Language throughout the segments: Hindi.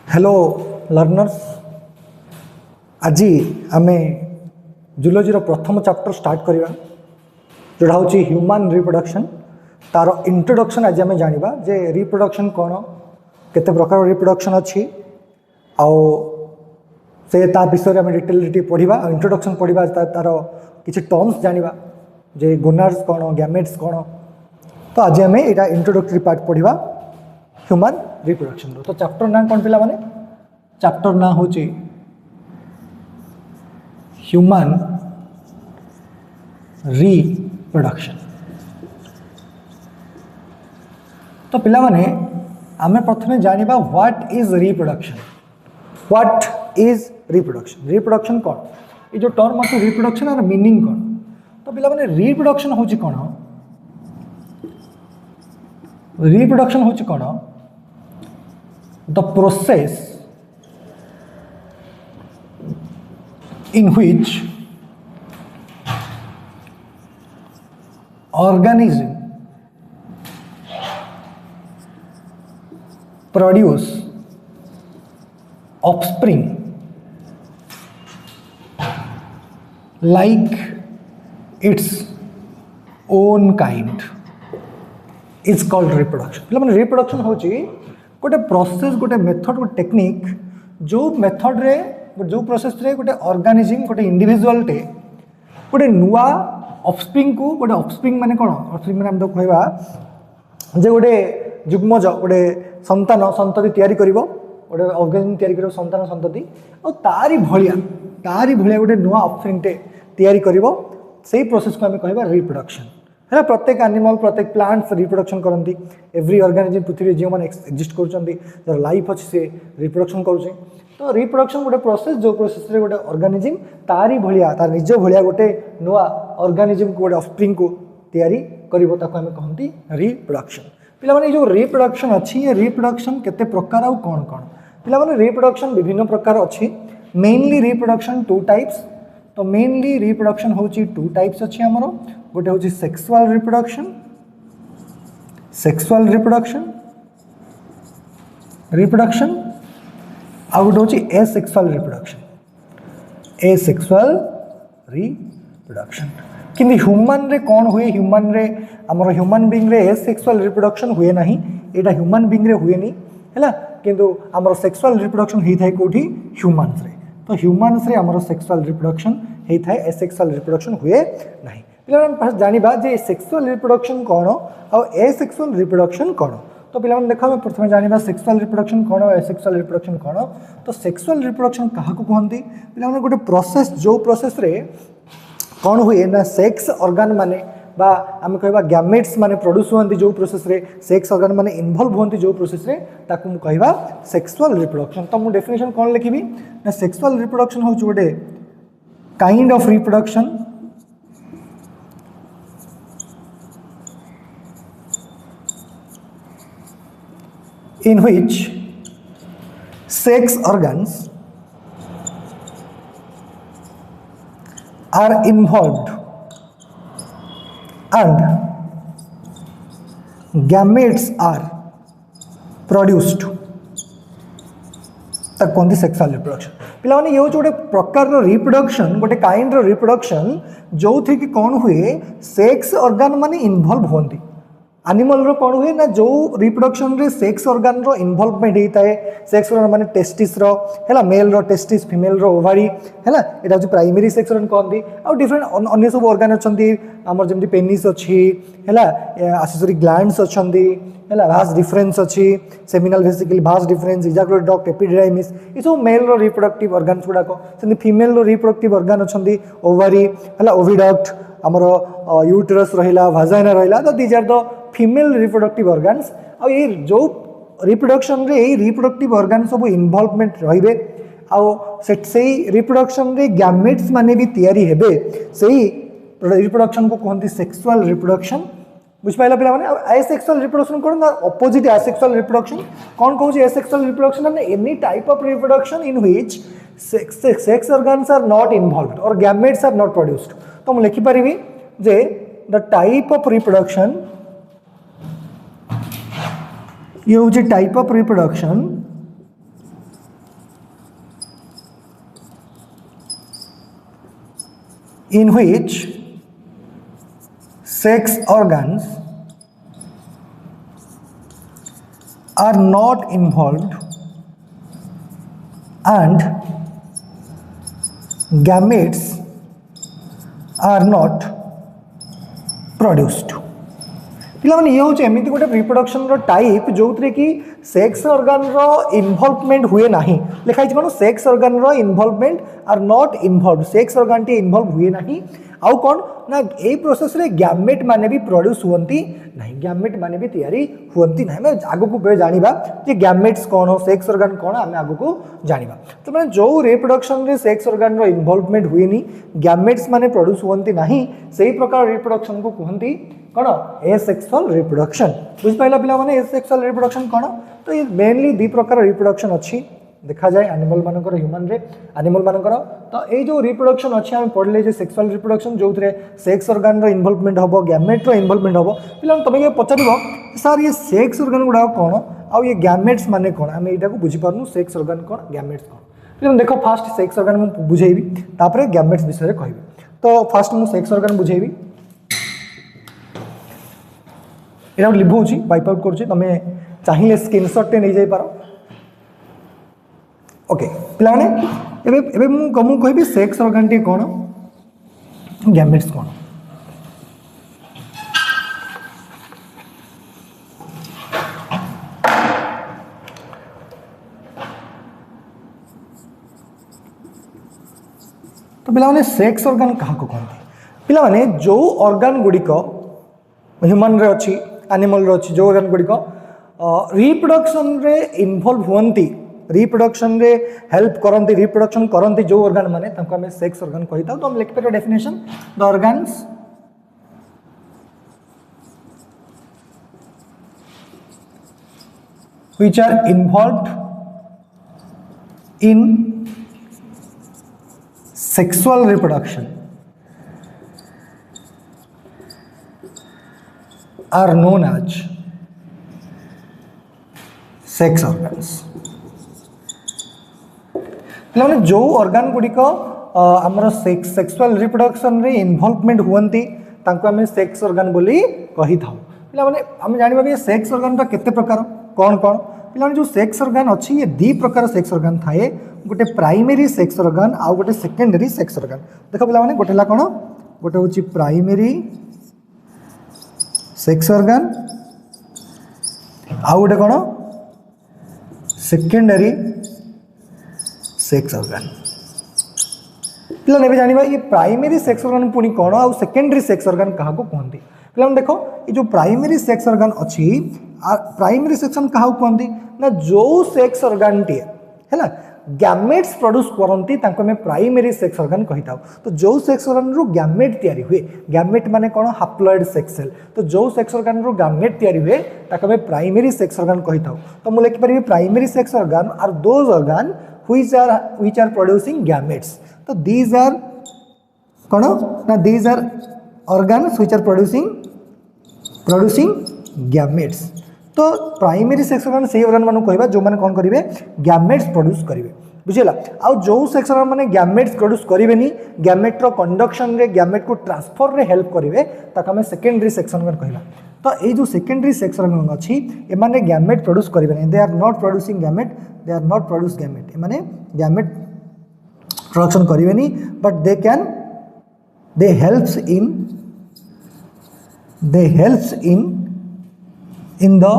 हेलो लर्नर्स, आज आम जूलॉजी प्रथम चैप्टर स्टार्ट करवा जोड़ा हूँ ह्यूमन रिप्रोडक्शन। तार इंट्रोडक्शन आज आम जाना जे रिप्रोडक्शन कौन, केते प्रकार रिप्रोडक्शन अच्छी आउ से ता विषय में डिटेल पढ़ा। इंट्रोडक्शन पढ़ा तार किसी टर्म्स जाना जे गोनाड्स कौन, गैमेट्स कौन। तो आज आम यहाँ इंट्रोडक्टरी पार्ट पढ़ा ह्यूमन रिप्रोडक्शन। तो चैप्टर ना कौन पिला माने, चैप्टर ना हूँ ह्यूमन रिप्रोडक्शन। तो पिला माने आमे प्रथमे जानिबा what is reproduction. What is reproduction, reproduction कौन, ये जो टर्म अच्छे रिप्रोडक्शन और मीनिंग कौन। तो पिला माने रिप्रोडक्शन हूँ कौन, रिप्रोडक्शन हूँ कौन, the process in which organism produce offspring like its own kind is called reproduction। मतलब रिप्रोडक्शन हूँ गोटे प्रोसेस, गोटे मेथड, गोटे टेक्निक जो मेथड रे जो प्रोसेस रे गोटे ऑर्गेनिज्म, गोटे इंडिविजुअल टे गोटे नुआ ऑफस्प्रिंग को, गोटे ऑफस्प्रिंग माने कौन, ऑफस्प्रिंग माने हम तो कहवा जे गोटे जुग्मज, गोटे संतान संतति तैयारी करिवो, गोटे ऑर्गेनिज्म तैयारी करिवो संतान संतति, और तारी भलिया गोटे नुआ ऑफस्प्रिंग टे तैयारी करिवो। सेही प्रोसेस को हम कहवा रिप्रोडक्शन है। प्रत्येक एनिमल, प्रत्येक प्लांट्स रिप्रोडक्शन करती। एवरी ऑर्गेनिज्म पृथ्वी जो मैंने एक्जिस्ट कर लाइफ अच्छे से रिप्रोडक्शन करुचे। तो रिप्रोडक्शन गोटे प्रोसेस जो प्रोसेस रे गोटे ऑर्गेनिज्म तारी भलिया, तार निज भलिया गोटे नुआ ऑर्गेनिज्म को, गोटे ऑफस्प्रिंग को तैयारी करिवो, ताको हमें कहती रिप्रोडक्शन। पिला माने जो रिप्रोडक्शन अच्छी, ये रिप्रोडक्शन केते प्रकार और कौन कौन। पिला माने रिप्रोडक्शन विभिन्न प्रकार अच्छी। Mainly reproduction two types. तो मेनली रिप्रोडक्शन होची टू टाइप्स अच्छी हमर। गोटे होची सेक्सुअल रिप्रोडक्शन, सेक्सुअल रिप्रोडक्शन आ गोटे होची एसेक्सुअल रिप्रोडक्शन, एसेक्सुअल रिप्रोडक्शन। किंतु ह्यूमन रे कौन हुए, ह्यूमन रे हमर ह्यूमन बीइंग रे एसेक्सुअल रिप्रोडक्शन हुए नहीं, एटा ह्यूमन बीइंग रे हुए नहीं हैला। किंतु हमर सेक्सुअल रिप्रोडक्शन ही थाए कोठी ह्यूमन्स रे। तो ह्यूमन्स रे हमर सेक्सुअल रिप्रोडक्शन ही थाए, एसेक्सुअल रिप्रोडक्शन हुए नहीं। पिला जानिबा जे सेक्सुअल रिप्रोडक्शन कौन और एसेक्सुअल रिप्रोडक्शन कौन। तो पिला देख आम प्रथम जानिबा सेक्सुअल रिप्रोडक्शन कौन और एसेक्सुअल रिप्रोडक्शन कौन। तो सेक्सुअल रिप्रोडक्शन क्या कहते, पिला गोटे प्रोसेस जो प्रोसेस रे कौन हुए ना सेक्स ऑर्गन माने बा आम कहवा गैमेट्स माने प्रोड्यूस होती, जो प्रोसेस रे सेक्स ऑर्गन माने इन्वॉल्व होती जो प्रोसेस रे, ताकू मु कहवा सेक्सुअल रिप्रोडक्शन। तो मु डेफिनेशन कौन लिखिबी ना सेक्सुअल रिप्रोडक्शन हूँ गोटे kind of reproduction in which sex organs are involved and gametes are produced, तक कौन सेक्सुअल रिप्रोडक्शन। पिला ये हूँ गोटे प्रकार रिप्रोडक्शन, गोटे काइंड रिप्रोडक्शन जो थी कि कौन हुए सेक्स ऑर्गन माने इन्वॉल्व होती। एनिमल रो कौन हुए ना जो रिप्रोडक्शन रे सेक्स ऑर्गन रो इन्वॉल्वमेंट होता है। सेक्स ऑर्गन माने टेस्टिस रो हैला, मेल रो टेस्टिस, फीमेल रो ओवारी हैला, एटा होची प्राइमरी सेक्स ऑर्गन कहंदी। आ डिफरेंट अन्य सब ऑर्गन अछंती हमर जेमति पेनिस अछि हैला, एक्सेसरी ग्लैंड्स अछंती हैला, भास डिफरेंस अछि, seminal vesicle vas deferens, ejaculate duct, epididymis, ई सब मेल रो रिप्रोडक्टिव ऑर्गन्स गुडाको। सेमति फीमेल रो रिप्रोडक्टिव ऑर्गन अछंती ओवारी हैला, ओविडक्ट, हमर यूटेरस रहिला, वाजाइना रहिला। तो these are the female reproductive organs. आ ये जो रिप्रोडक्शन रे ये रिप्रोडक्टिव ऑर्गन सब इन्वॉल्वमेंट रहिबे, आ से रिप्रोडक्शन रे गैमेट्स माने भी तैयारी हेबे, सेही रिप्रोडक्शन को कहते सेक्सुअल रिप्रोडक्शन। बुझिपाइला पिला माने एसेक्सुअल रिप्रोडक्शन कौन ना ऑपोजिट एसेक्सुअल रिप्रोडक्शन। कौन कहूँ asexual reproduction any type of reproduction in which sex organs are not involved और गैमेट्स आर नॉट प्रोड्यूस्ड। तो मुझे लिखिपारि जे द टाइप ऑफ रिप्रोडक्शन ये हूँ type of reproduction in which sex organs are not involved and gametes are not produced. पिलाने ये हूँ एमती गोटे रिप्रोडक्शन टाइप जो थे कि सेक्स ऑर्गन रो इन्वॉल्वमेंट हुए ना लिखाई कौन सेक्स ऑर्गन रो involvement are not involve sex organ टी इन्वॉल्व हुए ना आउ कौन ना ए प्रोसेस रे गैमेट माने भी प्रोड्यूस हुंती नहीं गैमेट माने भी तैयारी हुंती नहीं मैं आगो को जानिबा जे गैमेट्स कौन हो सेक्स ऑर्गन कौन आम आगो को जानिबा तो माने जो रिप्रोडक्शन रे सेक्स ऑर्गन रो इन्वॉल्वमेंट हुए नी गैमेट्स माने प्रोड्यूस हुंती नहीं सही प्रकार रिप्रोडक्शन को कहती कौन एसेक्सुअल रिप्रोडक्शन बुझ पाइला पिला माने एसेक्सुअल रिप्रोडक्शन कौन तो ये मेनली दी प्रकार रिप्रोडक्शन अच्छी देखा जाए एनिमल मानकर ह्यूमन रे एनिमल मानकर तो ये जो रिप्रोडक्शन अच्छी आम पढ़ले जे सेक्सुअल रिप्रोडक्शन जो सेक्स ऑर्गन रो इन्वॉल्वमेंट हम गैमेट रो इन्वॉल्वमेंट हम पे तुम ये पचार सर ये सेक्स ऑर्गन गुड़ा कौन आउ ये गैमेट्स माने कौन आम यहाँ को बुझीपारनु सेक्स ऑर्गन कौन गैमेट्स कौन देखो फास्ट सेक्स ऑर्गन मुझे बुझेबी तापर गैमेट्स विषय कहबी तो फास्ट मुझे सेक्स ऑर्गन बुझेबी यहाँ लिभौची वाइप आउट करुँच तुम चाहिए स्क्रीनशॉट टे नहीं जाई पारो ओके पिलाने एबे मु कहबी सेक्स ऑर्गन टी कौन गैमेट्स कौन तो पिलाने सेक्स ऑर्गन क्या कहते पिलाने जो ऑर्गन गुड़िक ह्यूमन रे अच्छी एनिमल रे अच्छी जो ऑर्गन गुड़िक रिप्रोडक्शन रे इन्वॉल्व हुंती रिप्रोडक्शन रे हेल्प करती रिप्रोडक्शन करती जो ऑर्गन माने तांको हमें सेक्स ऑर्गन कही था तो हम लिख पारे definition the organs which are involved in sexual reproduction are known as sex organs. पिलाने जो ऑर्गन गुड़िक आमर सेक्सुअल रिप्रोडक्शन रे इन्वॉल्वमेंट हुंती तांको हमें सेक्स ऑर्गन बोली कही था पिलाने आम जानिबा भी सेक्स ऑर्गन केते प्रकार कौन कौन पिलाने जो सेक्स ऑर्गन अच्छी ये दी प्रकार सेक्स ऑर्गन थाए गोटे प्राइमरी सेक्स ऑर्गन आउ गोटे सेकेंडरी सेक्स ऑर्गन देखो पिलाने गोटे ला कौन गोटे होची प्राइमरी सेक्स ऑर्गन आउ गोटे कौन सेकेंडरी सेक्स ऑर्गन पिलाने जानिबा ये प्राइमरी सेक्स ऑर्गन पुनी कौन आउ सेकेंडरी सेक्स ऑर्गन क्या कहते पिलाने देखो ये जो प्राइमरी सेक्स ऑर्गन अच्छी प्राइमरी सेक्शन क्या कहते ना जो सेक्स ऑर्गन टी है गैमेट्स प्रोड्यूस करती हमें प्राइमरी सेक्स ऑर्गन कही था तो जो सेक्स ऑर्गन रू गैमेट तैयारी हुए गैमेट माने कौन हाप्लॉइड सेक्स सेल तो जो सेक्स ऑर्गन रू गैमेट तैयारी हुए ताको हमें प्राइमरी सेक्स ऑर्गन कही था तो मुझे लिखिपारि primary sex organ are those organ which are producing gametes तो these are कौन ना these are organs which are producing gametes तो प्राइमरी सेक्स ऑर्गन से ऑर्गन मानू कहबा जो माने कौन करिवे गैमेट्स प्रोड्यूस करिवे बुझिला आ जो सेक्स ऑर्गन माने गैमेट्स प्रोड्यूस करिवेनी गैमेट रो कंडक्शन रे गैमेट को ट्रांसफर रे हेल्प करिवे ताका हमें सेकेंडरी सेक्स ऑर्गन कहबा तो ये जो सेकेंडरी सेक्स ऑर्गन अच्छी एमाने गैमेट प्रोड्यूस करिवे they are not producing gamete they are not produce gamete एमाने गैमेट प्रोडक्शन करिवेनी but they helps in the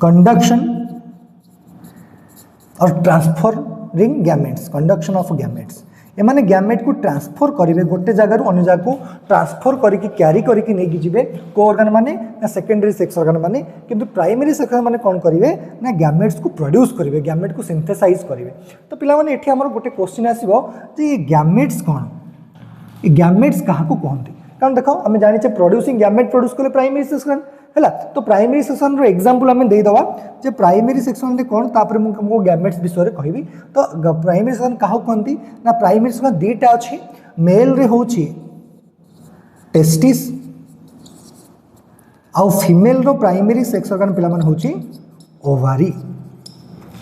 conduction or transferring gametes conduction of gametes एमाने गैमेट को ट्रांसफर करेंगे गोटे जगह अन्य जगह को ट्रांसफर करके क्यारी करके नहीं जीवे को ऑर्गन माने ना सेकेंडरी सेक्स ऑर्गन माने किंतु प्राइमरी सेक्स ऑर्गन माने कौन करेंगे ना गैमेट्स को प्रोड्यूस करेंगे गैमेट को सिंथेसाइज करेंगे तो पिला माने एठी हमर गोटे क्वेश्चन आसीबो जे ये गैमेट्स कौन ये गैमेट्स कहा को कहते कारण देखो आम जाने प्रोड्यूसिंग गैमेट प्रोड्यूस कले प्राइमरी सेक्शन है तो प्राइमरी सेक्शन रो एग्जांपल आम देदेवा जे प्राइमरी सेक्शन रे कौन तापर मुझे गैमेट्स विषय कहबी तो प्राइमरी सेक्शन क्या कहती ना प्राइमरी सेक्शन दीटा अच्छी मेल रे होची टेस्टिस आउ फीमेल रो प्राइमरी सेक्स ऑर्गन पिला माने होची ओवारी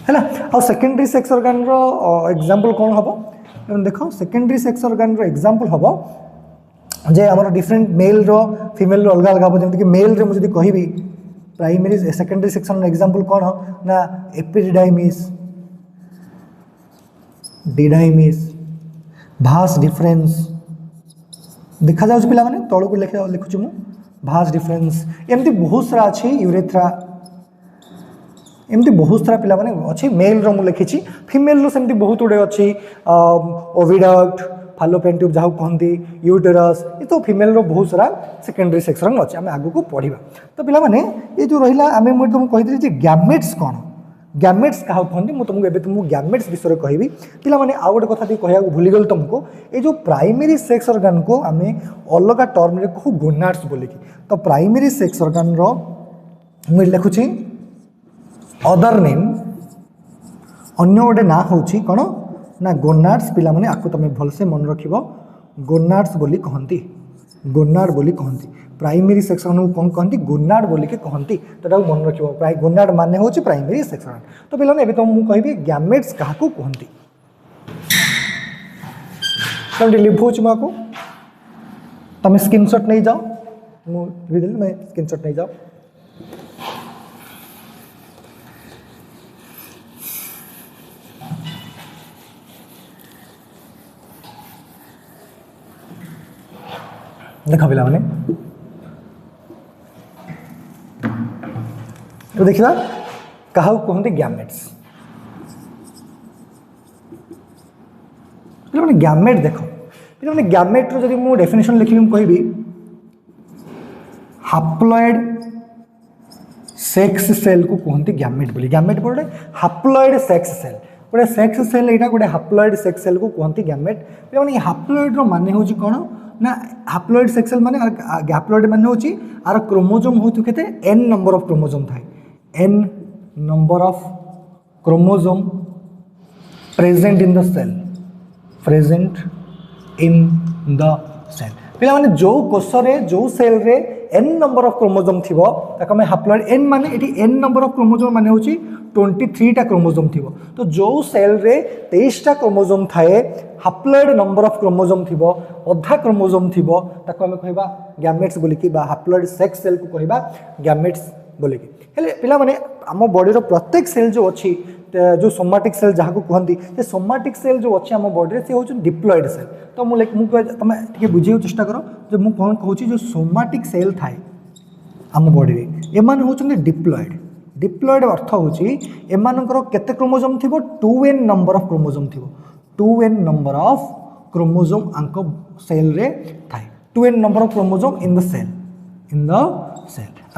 है आ सेकेंडरी सेक्स ऑर्गन रो एग्जांपल कौन हम देख सेकेंडरी सेक्स ऑर्गन रो एग्जांपल हम जे आम डिफरेंट मेल रो फीमेल रो अलग अलग हम जमीक मेल रे मुझे कहबी प्राइमरी सेकेंडरी सेक्शन एग्जांपल कौन ना एपिडिडाइमिस डिडाइमिस भास डिफरेंस देखा जाउछ पिला माने तळो को लिखुछु मु भास डिफरेंस एमती बहुत सारा अछि यूरेथ्रा एमती बहुत सारा पिला माने अछि मेल रो मु लिखिछि फीमेल रो सेमती बहुत उडे अछि ओविडक्ट फालोपियन ट्यूब जाहु कहंती यूटेरस ये तो फीमेल रो बहुत सारा सेकेंडरी सेक्शन अछि आमे आगु को पढिबा तो पिला माने ये जो रहिला आमे मु तुम कहितली जे गैमेट्स कोन गैमेट्स कहा कहते मुझे तुमको एबे तुमको गैमेट्स विषय कहबी पिला माने आउ गोटे कथा कहया भूली गल तुमको ये जो प्राइमरी सेक्स ऑर्गन को आमे अलग टर्म रे कहू गोनाड्स बोली तो प्राइमरी सेक्स ऑर्गन रो मु लिखुची अदर नेम अन्य गोटे ना होची कोन ना गोनाड्स पिला माने आकु तमे भलसे मन रखिबो गोनाड्स बोली कहंती गोनाड बोली कहंती प्राइमरी सेक्शन को कौन कहती गोनाड बोली के कहती तो मन रखिबो प्राय गोनाड माने होची प्राइमरी सेक्शन तो पिला ने एबे तो मु कहबी गैमेट्स कहा को कहती तो लिखुच माको तमे स्क्रीनशॉट नहीं जाओ मु दिल मैं स्क्रीनशॉट नहीं जाओ देखा पिला माने तो देखिबा कहा कहते गैमेट्स पिला माने गैमेट देख पिला माने गैमेट रो जदि मु डेफिनेशन लिखिबी मु कहबी हाप्लॉइड सेक्स सेल को कहते गैमेट बोली गैमेट बोले हाप्लॉइड सेक्स सेल गोटे सेक्स सेल यहाँ गोटे हाप्लॉइड सेक्स सेल को कहते गैमेट पिला माने हाप्लॉइड रो माने होची कोन ना हाप्लॉइड सेक्स सेल माने हाप्लॉइड माने होची आर क्रोमोसोम होतु केते n नंबर ऑफ क्रोमोसोम थाए n number of chromosome present in the cell पिला माने जो कोष रे जो सेल रे n नंबर ऑफ क्रोमोसोम थिबो ताका में हाप्लॉइड n माने एठी n नंबर ऑफ क्रोमोसोम माने होची 23 टा क्रोमोसोम थिबो तो जो सेल रे 23 टा क्रोमोसोम थाए हाप्लॉइड नंबर ऑफ क्रोमोसोम थिबो अधा क्रोमोसोम थिबो ताको हम कहबा गैमेट्स बोली कि बा हाप्लॉइड सेक्स सेल को कहबा गैमेट्स बोली कि हेले पिला माने आम बॉडी रो प्रत्येक सेल जो अछि जो सोमाटिक सेल जहाँ को कहती से सोमाटिक सेल जो अच्छे आम बॉडी से हूँ डिप्लॉइड सेल तो मुझे तुम टे बुझे चेष्टा कर जो मुझे कौन कहूँ जो सोमाटिक सेल थाए आम बॉडी में एम हूँ डिप्लॉइड डिप्लॉइड अर्थ हूँ एमर केते क्रोमोसोम थी 2n नंबर ऑफ क्रोमोसोम थी 2n नंबर ऑफ क्रोमोसोम आंक सेल रे थाए 2n number of chromosome in the cell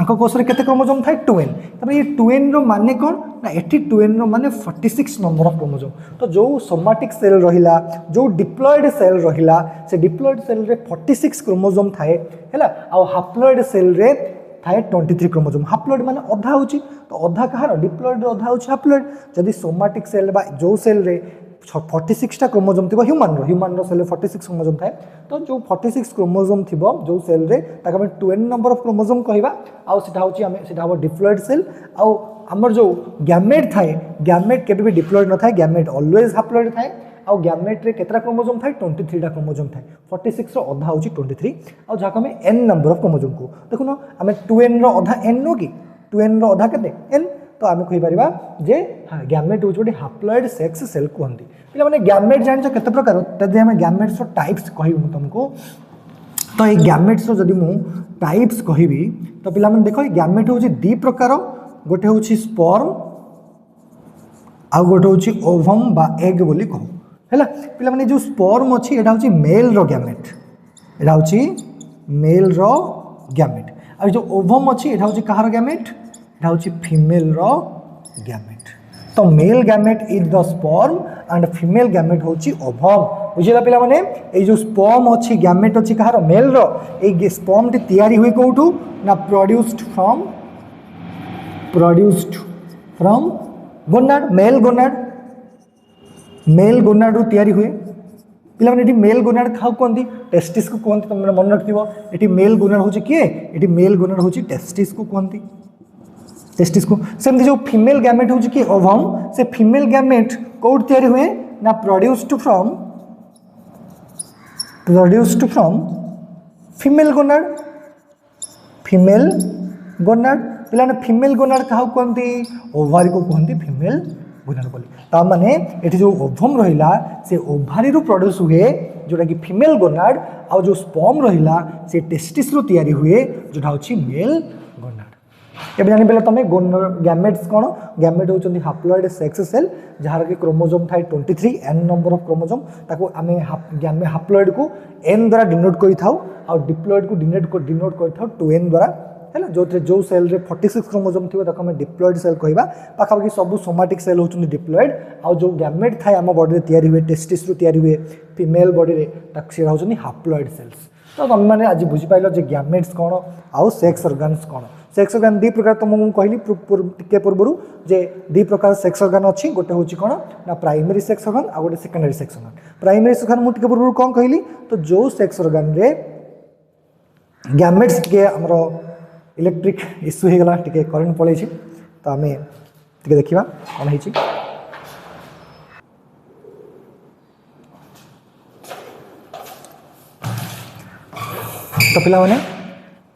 आंक कोषरे केते क्रोमोसोम थाए 2n तब ये 2n रो माने कौन ना एठी 2n रो माने 46 नंबर ऑफ क्रोमोसोम तो जो सोमाटिक सेल रहिला जो डिप्लॉइड सेल रहिला से डिप्लॉइड सेल रे 46 क्रोमोसोम थाए हैला आ हाप्लॉइड सेल रे थाए 23 क्रोमोसोम हाप्लॉइड माने अधा होची तो अधा कहार डिप्लॉइड रो अधा होची हाप्लॉइड जदी सोमाटिक सेल बा जो सेल रे 46 टा क्रोमोसोम थी ह्यूमन रो सेल 46 क्रोमोसोम थाए तो जो 46 क्रोमोसोम थी जो सेल रे ताका में 2n नंबर ऑफ क्रोमोसोम कहबा आ सेटा होची हमें सेटा हो डिप्लॉइड सेल आ हमर जो गैमेट थाए गैमेट केबे भी डिप्लॉइड न थाए गैमेट ऑलवेज हाप्लॉइड थाए आ गैमेट रे केतरा क्रोमोसोम थाए 23 टा क्रोमोसोम थाए 46 रो अधा होची 23 आ जाक हमें n नंबर ऑफ क्रोमोसोम को देखुनो हमें 2n रो अधा n नो कि 2n रो अधा केते n तो आम कहि परिबा जे हां गैमेट होची गोटे हाप्लॉइड सेक्स सेल कहंती पिला माने गैमेट जानि छ केते प्रकार तदे हम गैमेट्स रो टाइप्स कहिबु तुमको तो ये गैमेट्स रो जदी मु टाइप्स कहिबी तो पिला माने देखो गैमेट होची दी प्रकार गोटे होची स्पर्म आ गोटे होची ओवम बा एग बोली कहू हैला पिला माने जो स्पर्म अछि एटा होची मेल रो गैमेट एटा होची मेल रो गैमेट आ जो ओवम अछि एटा होची कहार गैमेट एटा होची फीमेल रो गैमेट तो male gamete is the sperm and female gamete होची ओवम बुझिला पिला माने ए जो स्पर्म अछि गैमेट अछि कहार मेल रो ए स्पर्म टी तयारी होई कोठू ना produced from gonad male gonad रो तयारी हुए पिला माने एटी मेल गोनाड खाउ कोंती टेस्टिस को कोंती तुम मन रखथिबो एटी मेल गोनाड होची के एटी मेल गोनाड होची टेस्टिस को कोंती टेस्टिस को सेमती जो फीमेल गैमेट होची कि ओवम से फीमेल गैमेट कोड तैयारी हुए ना प्रोड्यूस्ड फ्रॉम फीमेल गोनाड पिलाने फीमेल गोनाड क्या कहते ओभारी को कहते फीमेल गोनाड बोली ता माने एठी जो ओवम रहिला से ओभारी रु प्रोड्यूस हुए जोटा कि फीमेल गोनाड आ जो स्पर्म रहिला से टेस्टिस रु तैयारी हुए जोटा होची मेल गोनाड एबे जानि पेला तमे गैमेट्स कोन गैमेट होचंदी हैप्लॉइड सेक्स सेल जहार के क्रोमोसोम थाई 23 n नंबर ऑफ क्रोमोसोम ताको आमे गैमे हैप्लॉइड को n द्वारा डिनोट करि थाउ और डिप्लॉइड को डिनोट करि थाउ 2n द्वारा हैला जो सेल रे 46 क्रोमोसोम थिबो ताको हम डिप्लॉइड सेल कहबा पाखापाखि सब सोमाटिक सेल होचंदी डिप्लॉइड आ जो गैमेट थाई हम बॉडी रे तयारी हुए टेस्टिस रु तयारी हुए फीमेल बॉडी रे ताक से होचंदी हैप्लॉइड सेल्स तो तुम मैंने आज बुझी पाइल जे गैमेट्स कौन आउ सेक्स ऑर्गन्स कौन सेक्स ऑर्गन दी प्रकार तुमको कहली टिके पूर्व जे दी प्रकार सेक्स ऑर्गन अच्छी गोटे हूँ कौन ना प्राइमरी सेक्स ऑर्गन आ गोटे secondary sex organ primary sex organ मुझे पूर्व कौन कहली तो जो सेक्स ऑर्गन रे गैमेट्स टिके हमर इलेक्ट्रिक इश्यू हो गला टिके करंट पड़े तो आम टिके देखा कौन है तो पिला माने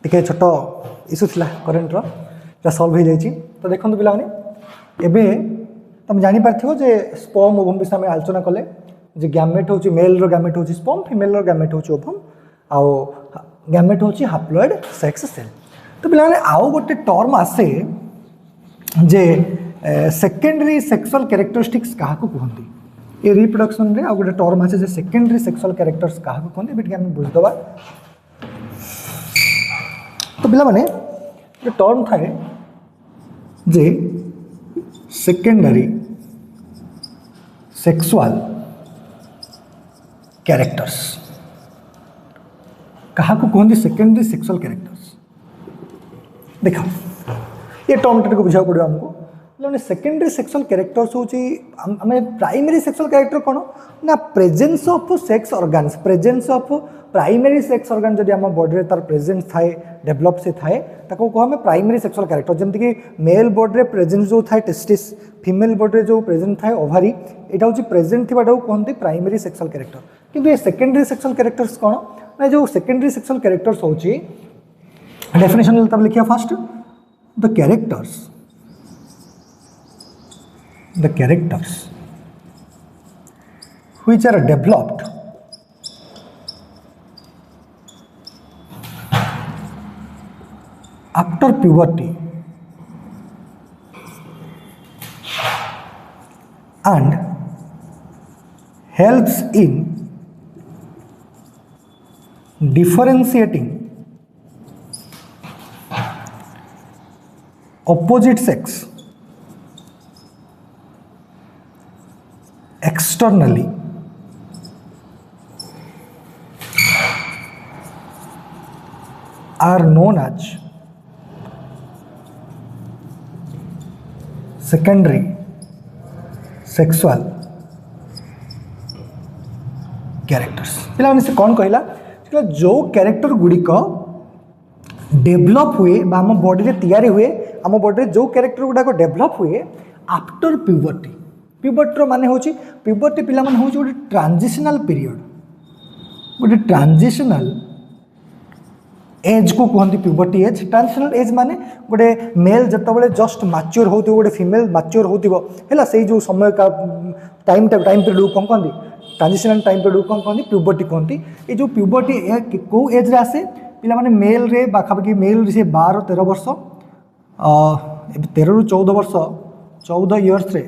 टिके छोट इश्यू थिला करंट रो सॉल्व हो जाइए तो देखो पिला माने एबे तुम जानी पारथिबो जे स्पर्म ओवम विषय में आलोचना कले जे गैमेट होची मेल रो गैमेट होची स्पर्म फीमेल रो गैमेट होची ओवम आउ गैमेट होची हैप्लॉइड सेक्स सेल तो पिला माने आउ गोटे टर्म आसे जे सेकेंडरी सेक्सुअल कैरेक्टरिस्टिक्स कहा को कहंती ये रिप्रोडक्शन रे आउ गोटे टर्म आसे जे सेकेंडरी सेक्सुअल कैरेक्टर्स कहा को कहंती बिट हम बुझ दबा तो पिला माने जो टर्म थाए जे सेकेंडरी सेक्सुअल कैरेक्टर्स कहा को कहते सेकेंडरी सेक्सुअल कैरेक्टर्स देखा ये टर्म को बुझा पड़ो आमको मैंने सेकेंडरी सेक्सुअल कैरेक्टर्स हूँ प्राइमरी सेक्सुअल कैरेक्टर कौन ना presence of sex organs presence of primary sex organ जब आम बॉडी तार प्रेजेंस थाए डेभलप से थाए ताको कह हमें प्राइमरी सेक्सुअल कैरेक्टर जमती कि मेल बॉडी रे प्रेजेंस जो थाए टेस्टिस फीमेल बॉडी रे जो प्रेजेंट थाए ओभारी एटा हूँ प्रेजेंट थी कहते प्राइमरी सेक्सुअल कैरेक्टर किंतु ये सेकेंडरी सेक्सुअल कैरेक्टर्स कौन ना जो सेकेंडरी सेक्सुअल कैरेक्टर्स हूँ डेफिनेशन तब लिखिए first the characters which are developed after puberty and helps in differentiating opposite sex externally are known as secondary sexual characters पिला से कौन कहला जो कैरेक्टर गुड़िक डेभलप हुए आम बॉडी रे तैयारी हुए आम बॉडी रे जो कैरेक्टर गुड़ाक डेभलप हुए आफ्टर प्यूबर्टी प्यूबर्टी माने होची प्यूबर्टी पिला माने होची गोटे ट्रांजिशनल पीरियड गोटे ट्रांजिशनल एज को कहते प्यूबर्टी एज ट्रांजिशनल एज माने गोटे मेल जिते जस्ट मैच्योर हो गोटे फीमेल मैच्योर होगा से जो समय का टाइम पीरियड कौन कहते ट्रांजिशनल टाइम पीरियड कौन कहते प्यूबर्टी कहते ये जो प्यूबर्टी कौ एज रे आसे पिला माने मेल रे पाखापाखि मेल से 12-13 वर्ष 13 ରୁ 14 वर्ष 14 इयर्स रे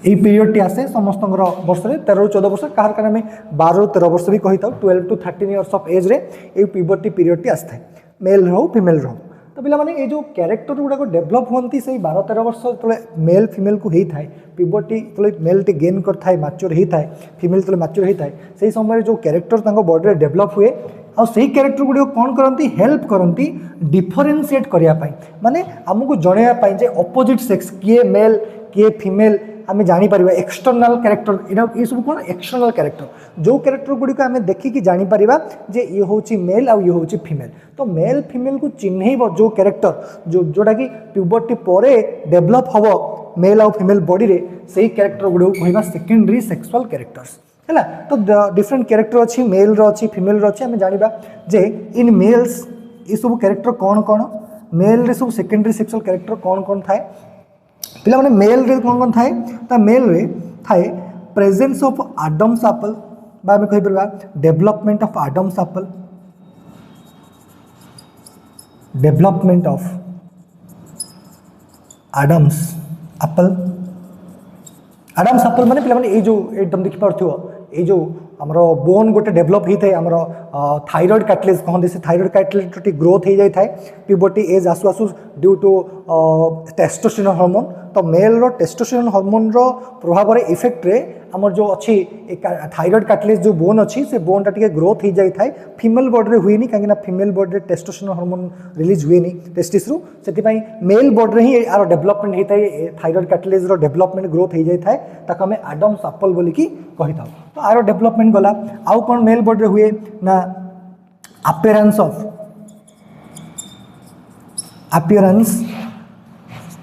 यही पीरियड टी आसे समस्त वर्ष में 13 ରୁ 14 वर्ष कहार कारण आम 12 ରୁ 13 वर्ष भी कही था 12 to 13 इयर्स ऑफ एज रे ये प्यूबर्टी पीरियड टी आसता है मेल हो फीमेल हो तो पिला माने ये जो कैरेक्टर गुड़ाक डेभलप होती से 12-13 वर्ष जो मेल फीमेल को होता है प्यूबर्टी जो मेल टी गेन करता है मैच्योर होता है फीमेल जो मैच्योर होता है से समय जो कैरेक्टर बॉडी में डेभलप हुए आ से कैरेक्टर गुड़ कौन करती हेल्प करती डिफरेन्सीएट करने माने आमको जनवाई जे अपोजिट सेक्स किए मेल किए फीमेल आम जापर एक्सटर्नाल कैरेक्टर ये सब कौन एक्सटर्नाल कैरेक्टर जो कैरेक्टर गुड़िक आम देखिकी जापर जे ये हूँ मेल आउ ये हूँ फीमेल तो मेल फीमेल को चिन्हब जो कैरेक्टर जोटा कि प्यूबर्टी पर डेभलप हम मेल आउ फीमेल बॉडी रे से कैरेक्टर गुड़ कहवा सेकेंडरी सेक्सुअल कैरेक्टर्स है तो डिफरेंट कैरेक्टर अच्छी मेल रही फीमेल रही आम जाना जे इन मेल्स ये सब कैरेक्टर कौन कौन मेल रे सब सेकेंडरी सेक्सुअल कैरेक्टर कौन कौन थाए पिला माने मेल रे कौन थाए ता मेल रे थाए प्रेजेंस ऑफ आडम्स एप्पल बा हम कहि परबा development of Adam's apple development of Adam's apple Adam's apple माने पिला माने ए जो एकदम देखि परथियो ए जो आमर बोन गोटे डेभलप होता है आमर थायराइड कार्टिलेज कहते से थायराइड कार्टिलेज ग्रोथ हो जाए प्यूबर्टी एज आसु आसु ड्यू टू टेस्टोस्टेरोन हार्मोन तो मेल रो टेस्टोस्टेरोन हार्मोन रो प्रभाव रे इफेक्ट रे आमर जो अच्छी थायराइड कार्टिलेज जो बोन अच्छी से बोन टा टिके ग्रोथ हो जाए फीमेल बॉडी रे हुए कहीं फीमेल बॉडी रे टेस्टोस्टेरोन हार्मोन रिलीज हुए टेस्टिस रु से मेल बॉडी रे ही यार डेवलपमेंट होता है थायराइड कार्टिलेज रो डेवलपमेंट ग्रोथ हो जाए ताको आम आडम्स एप्पल बोलिकी कही था तो आर डेवलपमेंट गला आउ कौन मेल बॉडी रे हुए ना अपीयरेंस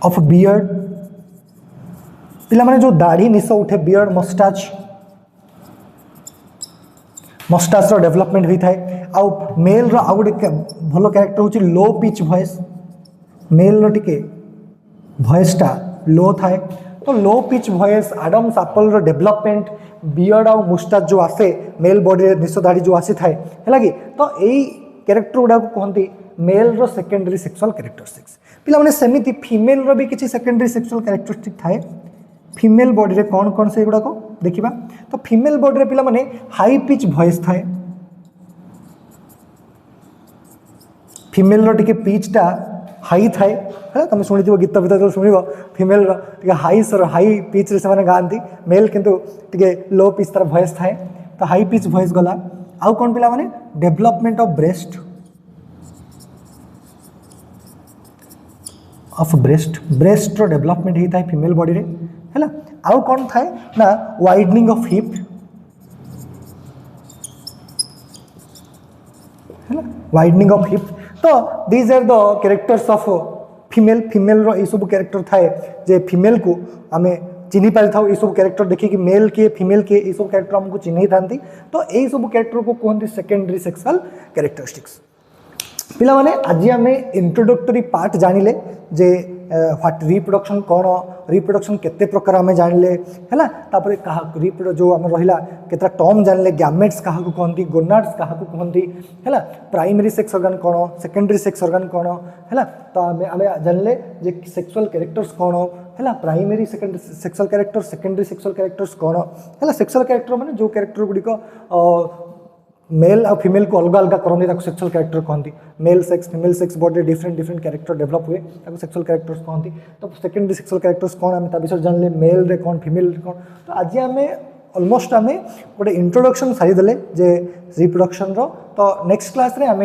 ऑफ बियर्ड पिला माने जो दाढ़ी निश उठे बियर्ड मस्टाच रो डेवलपमेंट होता है आउ मेल रो आउ गोटे भल कैरेक्टर होची लो पिच वॉइस मेल रो टिके वॉइस टा लो थाए तो लो पिच वॉइस आडम्स एप्पल रो डेवलपमेंट बियर्ड आउ मुस्टाच जो आसे मेल बॉडी रे निश दाढ़ी जो आसी थाए हैला कि तो एई कैरेक्टर गुडा को कहंती मेल रो सेकेंडरी सेक्सुअल कैरेक्टरिस्टिक्स पिला माने सेमिति फीमेल रो भी किछि सेकेंडरी सेक्सुअल कैरेक्टरिस्टिक थाए फीमेल बॉडी रे कौन कौन से गुडा को देखिबा तो फीमेल बॉडी रे पिला माने हाई पिच वॉइस थाए फीमेल रो टिके पिच टा हाई थाए है तुम शुणी गीत भीतर जो शुण फीमेल रो हाई सर हाई पिच रे से गाँती मेल किंतु टिके लो पिच तार वॉइस थाए तो हाई पिच वॉइस गला आउ कौन पिला माने डेवलपमेंट ऑफ ब्रेस्ट रो डेवलपमेंट होता है फीमेल बॉडी रे है आउ कौन थाए ना वाइडनिंग ऑफ हिप है वाइडनिंग ऑफ हिप तो these are the characters of female रो ये सब कैरेक्टर थाए जे फीमेल को आम चिन्ह पारि था ये सब कैरेक्टर देखिए मेल किए फीमेल किए ये सब कैरेक्टर हमको चिन्ह था तो यही सब कैरेक्टर को कहते सेकेंडरी सेक्सुअल कैरेक्टरिस्टिक्स पिला माने आज आम इंट्रोडक्टरी पार्ट जानिले जे व्हाट रिप्रोडक्शन कौन रिप्रोडक्शन केते प्रकार आम जानिले है तापर कहा जो आम रहा केतरा टर्म जानिले गैमेट्स क्या कहती गोनाड्स क्या कहती है प्राइमरी सेक्स ऑर्गन कौन सेकेंडरी सेक्स ऑर्गन कौन है तो आम जानिले जे सेक्सुअल कैरेक्टर्स कौन है primary sexual character secondary sexual characters कौन है सेक्सुअल कैरेक्टर माने जो कैरेक्टर गुड़िक मेल और फीमेल को अलग अलग करते सेक्सुअल कैरेक्टर कहती male sex female sex body different character develop हुए सेक्सुअल कैरेक्टर्स कहती तो सेकेंडरी सेक्सुअल कैरेक्टर्स कौन आम विषय जानले मेल रे कौन फीमेल रे कौन तो आज आम ऑलमोस्ट आम गोटे इंट्रोडक्शन सारीदे जे रिप्रोडक्शन रो तो नेक्स्ट क्लास रे आम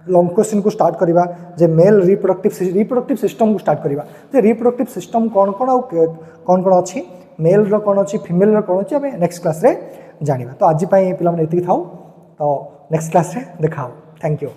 लॉन्ग क्वेश्चन को स्टार्ट करवा जे मेल रिप्रोडक्टिव सिस्टम को स्टार्ट करवा जे रिप्रोडक्टिव सिस्टम कौन कौन कौन कौन अच्छी मेल रो कौन अच्छी फीमेल रो कौन अच्छी आम नेक्स्ट क्लास रे जानिबा तो आज पाई पिला माने एतिक थाउ तो नेक्स्ट क्लास रे देखा थैंक यू।